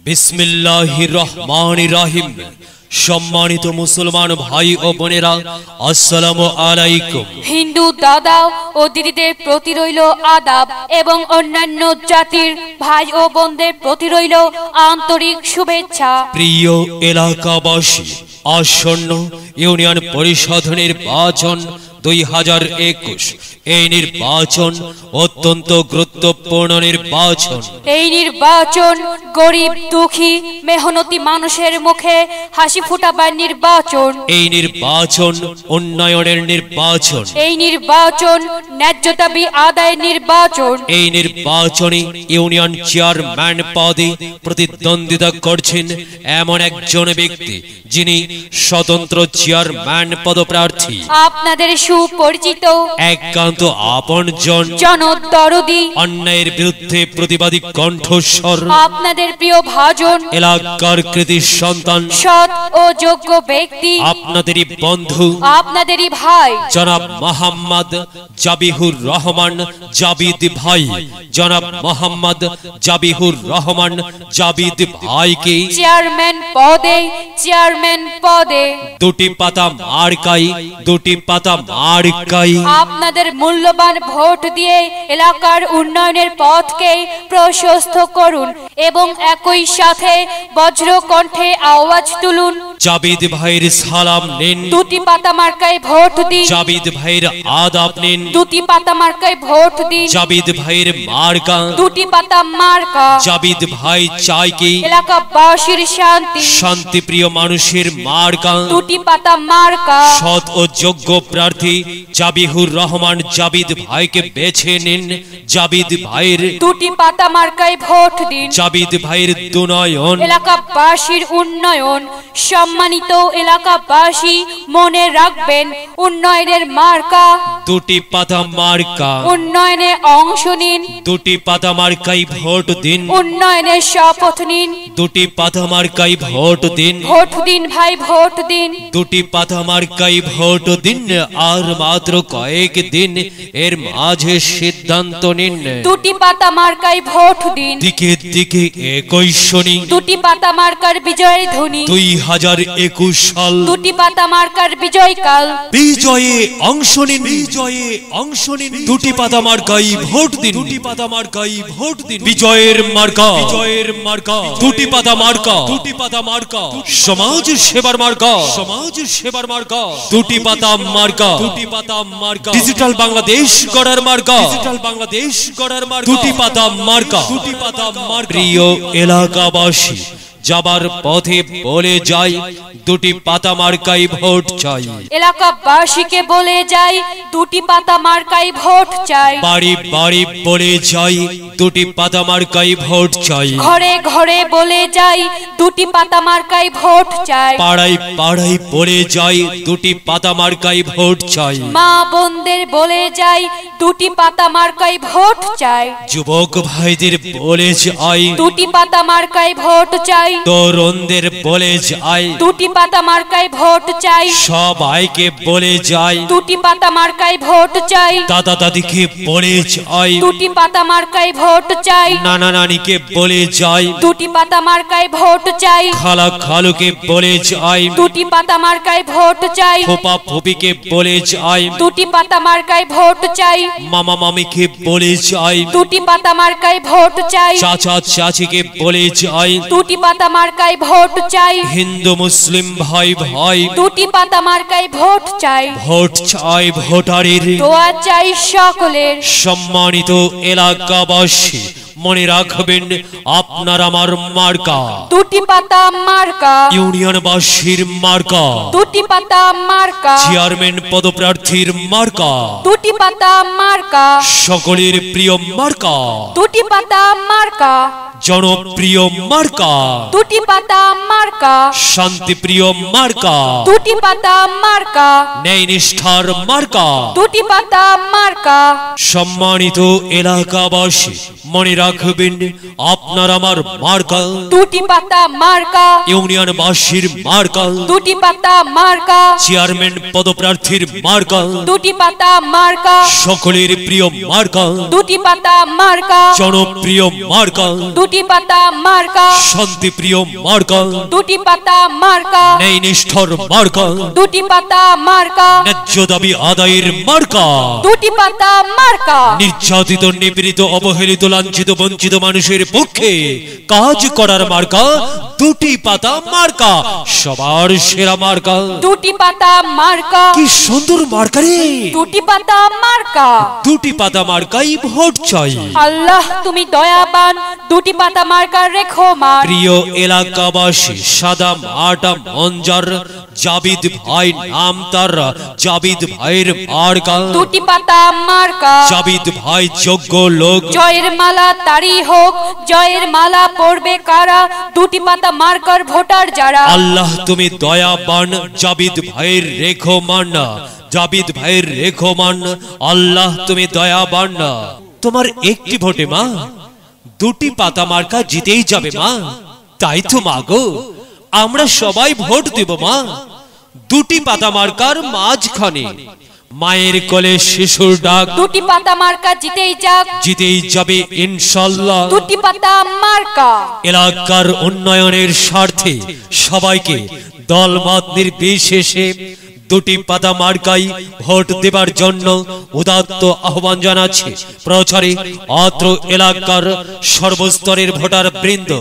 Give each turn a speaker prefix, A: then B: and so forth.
A: বিসমিল্লাহির রহমানির রহিম। সম্মানিত মুসলমান ভাই ও বোনেরা, আসসালামু আলাইকুম।
B: হিন্দু দাদা ও দিদিদের প্রতি রইল আদাব এবং অন্যান্য জাতির ভাই ও বোনদের প্রতি রইল আন্তরিক শুভেচ্ছা।
A: প্রিয় এলাকাবাসী, আসন্ন ইউনিয়ন পরিষদ নির্বাচন 2021 এই নির্বাচন অত্যন্ত গুরুত্বপূর্ণ নির্বাচন।
B: এই নির্বাচন গরিব দুঃখী মেহনতি মানুষের মুখে হাসি ফুটাবার নির্বাচন।
A: এই নির্বাচন উন্নয়নের নির্বাচন।
B: এই নির্বাচন ন্যায্য দাবি আদায়ের নির্বাচন।
A: এই নির্বাচনে ইউনিয়ন চেয়ারম্যান পদে প্রতিদ্বন্দ্বিতা করছেন এমন একজন ব্যক্তি যিনি স্বতন্ত্র চেয়ারম্যান পদপ্রার্থী।
B: আপনাদের সুপরিচিত
A: একান্ত আপনজন,
B: জনদরদি,
A: অন্যায়ের বিরুদ্ধে প্রতিবাদী কণ্ঠস্বর,
B: আপনাদের প্রিয় ভাজন,
A: এলাকার কৃতি সন্তান,
B: সৎ ও যোগ্য ব্যক্তি,
A: আপনাদেরই বন্ধু,
B: আপনাদেরই ভাই
A: জনাব মোহাম্মদ জাবিহুর রহমান জাবিদ ভাই। জনাব মোহাম্মদ জাবিহুর রহমান জাবিদ ভাইকে
B: চেয়ারম্যান পদে
A: দুটি পাতা মার্কাই
B: আপনাদের মূল্যবান ভোট দিয়ে এলাকার উন্নয়নের পথকে প্রশস্ত করুন এবং একই সাথে বজ্র কণ্ঠে আওয়াজ তুলুন।
A: জাবিদ ভাইয়ের সালাম নিন,
B: দুটি পাতা মার্কায় ভোট দিন।
A: জাবিদ ভাইয়ের আদাব নিন,
B: দুটি পাতা মার্কায় ভোট দিন।
A: জাবিদ ভাইয়ের মার্কা,
B: দুটি পাতা মার্কা।
A: জাবিদ ভাই চাই কি
B: এলাকাবাসীর
A: শান্তিপ্রিয় মানুষের মার্কা,
B: দুটি পাতা মার্কা।
A: সৎ ও যোগ্য প্রার্থী জাবিহুর রহমান জাবিদ ভাইকে বেছে নিন। জাবিদ ভাইয়ের
B: দুটি পাতা মার্কায় ভোট দিন।
A: জাবিদ ভাইয়ের দুনয়ন,
B: এলাকাবাসীর উন্নয়ন। সম্মানিত এলাকাবাসী, মনে রাখবেন উন্নয়নের মার্কা
A: দুটি পাতা মার্কা।
B: উন্নয়নে অংশ নিন,
A: দুটি পাতা মার্কাই ভোট দিন।
B: উন্নয়নের শপথ নিন,
A: দুটি পাতা মার্কাই ভোট দিন।
B: ভোট দিন ভাই, ভোট দিন।
A: দুটি পাতা মার্কাই ভোট দিন। আর মাত্র কয়েক দিন, এর মাঝে সিদ্ধান্ত নিন।
B: দুটি পাতা মার্কায় ভোট দিন।
A: দিকে দিকে একই শুনি,
B: দুটি পাতা মার্কার বিজয়ের ধ্বনি।
A: 2021 সাল,
B: দুটি পাতা মার্কার বিজয়কাল।
A: বিজয়ে অংশ নিন, দুটি পাতা মার্কাই ভোট দিন। বিজয়ের মার্কা, দুটি পাতা মার্কা। সমাজ সেবার মার্কা, দুটি পাতা মার্কা। ডিজিটাল বাংলাদেশ গড়ার মার্কা, দুটি পাতা মার্কা। প্রিয় এলাকাবাসী, যাবার পথে বলে যাই দুটি পাতা মার্কাই ভোট চাই।
B: এলাকাবাসীকে বলে যাই দুটি পাতা মার্কাই ভোট চাই।
A: বাড়ি বাড়ি বলে যাই দুটি পাতা মার্কাই ভোট চাই।
B: ঘরে ঘরে বলে যাই দুটি পাতা মার্কাই ভোট চাই।
A: পাড়ায় পাড়ায় বলে যাই দুটি পাতা মার্কাই ভোট চাই।
B: মা বোনদের বলে যাই দুটি পাতা মার্কাই ভোট চাই।
A: যুবক ভাইদের বলে যাই
B: দুটি পাতা মার্কাই ভোট চাই।
A: তরুণদের বলে যাই
B: দুটি পাতা মার্কাই ভোট চাই।
A: সবাইকে বলে যাই
B: দুটি পাতা মার্কাই ভোট চাই।
A: দাদা দাদিকে বলে যাই
B: দুটি পাতা মার্কাই ভোট চাই।
A: নানা নানিকে বলে যাই
B: দুটি পাতা মার্কাই ভোট চাই।
A: খালা খালুকে বলে যাই
B: দুটি পাতা মার্কাই ভোট চাই।
A: ফুপা ফুপিকে বলে যাই
B: দুটি পাতা মার্কাই ভোট চাই।
A: মামা মামিকে বলে যাই
B: দুটি পাতা মার্কাই ভোট চাই।
A: চাচা চাচিকে বলে যাই
B: দুটি পাতা মার্কাই ভোট চাই।
A: হিন্দু মুসলিম ভাই ভাই
B: দুটি পাতা মার্কাই ভোট চাই।
A: ভোট চাই ভোটারের,
B: দোয়া চাই সকলের।
A: সম্মানিত এলাকাবাসী, মনে রাখবেন আপনার আমার মার্কা
B: দুটি পাতা মার্কা।
A: ইউনিয়নবাসীর মার্কা,
B: দুটি পাতা মার্কা।
A: চেয়ারম্যান পদপ্রার্থীর মার্কা,
B: দুটি পাতা মার্কা।
A: সকলের প্রিয় মার্কা,
B: দুটি পাতা মার্কা।
A: জনপ্রিয় মার্কা,
B: দুটি পাতা মার্কা।
A: শান্তিপ্রিয় মার্কা,
B: দুটি পাতা মার্কা।
A: ন্যায় নিষ্ঠার মার্কা।
B: দুটি পাতা মার্কা।
A: সম্মানিত এলাকাবাসী, মনে রাখবেন আপনার আমার মার্কা
B: দুটি পাতা মার্কা,
A: ইউনিয়নবাসীর মার্কা,
B: দুটি পাতা মার্কা,
A: চেয়ারম্যান পদপ্রার্থীর মার্কা,
B: দুটি পাতা মার্কা,
A: সকলের প্রিয় মার্কা,
B: দুটি পাতা মার্কা,
A: জনপ্রিয় মার্কা,
B: দুটি পাতা মার্কা,
A: শান্তিপ্রিয় মার্কা,
B: দুটি পাতা মার্কা,
A: ন্যায়নিষ্ঠর মার্কা,
B: দুটি পাতা মার্কা,
A: ন্যায্য দাবি আদায়ের মার্কা,
B: দুটি পাতা মার্কা,
A: নির্যাতিত নিপীড়িত অবহেলিত লাঞ্ছিত বঞ্চিত মানুষের পক্ষে কাজ করার মার্কা, দুটি পাতা মার্কা, সবার সেরা মার্কা।
B: দুটি পাতা মার্কা,
A: কি সুন্দর মার্কা রে!
B: দুটি পাতা মার্কা।
A: দুটি পাতা মার্কাই ভোট চাই।
B: আল্লাহ তুমি দয়াবান, দুটি পাতা মার্কা রেখো মান।
A: প্রিয় এলাকাবাসী, সাদা মাটা মঞ্জার জাবিদ ভাই নাম তার, জাবিদ ভাইয়ের মার্কা,
B: দুটি পাতা মার্কা।
A: জাবিদ ভাই যোগ্য লোক,
B: জয়ের মালা তারি হোক, জয়ের মালা পড়বে কারা, দুটি পাতা মার্কার ভোটার যারা।
A: আল্লাহ তুমি দয়াবান, জাবিদ ভাইয়ের রেখো মান, জাবিদ ভাইয়ের রেখো মান, আল্লাহ তুমি দয়াবান। তোমার একটি ভোটে মা দুটি পাতা মার্কা জিতেই যাবে মা। তাই তো মা গো, আমরা সবাই ভোট দেব মা দুটি পাতা মার্কার মাঝখানে। মায়ের কোলে শিশুর ডাক,
B: দুটি পাতা মার্কা জিতেই যাক,
A: জিতেই যাবে ইনশাআল্লাহ।
B: দুটি পাতা মার্কা।
A: এলাকার উন্নয়নের স্বার্থে সবাইকে দলমত নির্বিশেষে দুটি পাতা মার্কাই ভোট দেবার জন্য উদাত্ত আহ্বান জানাচ্ছে প্রচারে অত্র এলাকার সর্বস্তরের ভোটার বৃন্দ।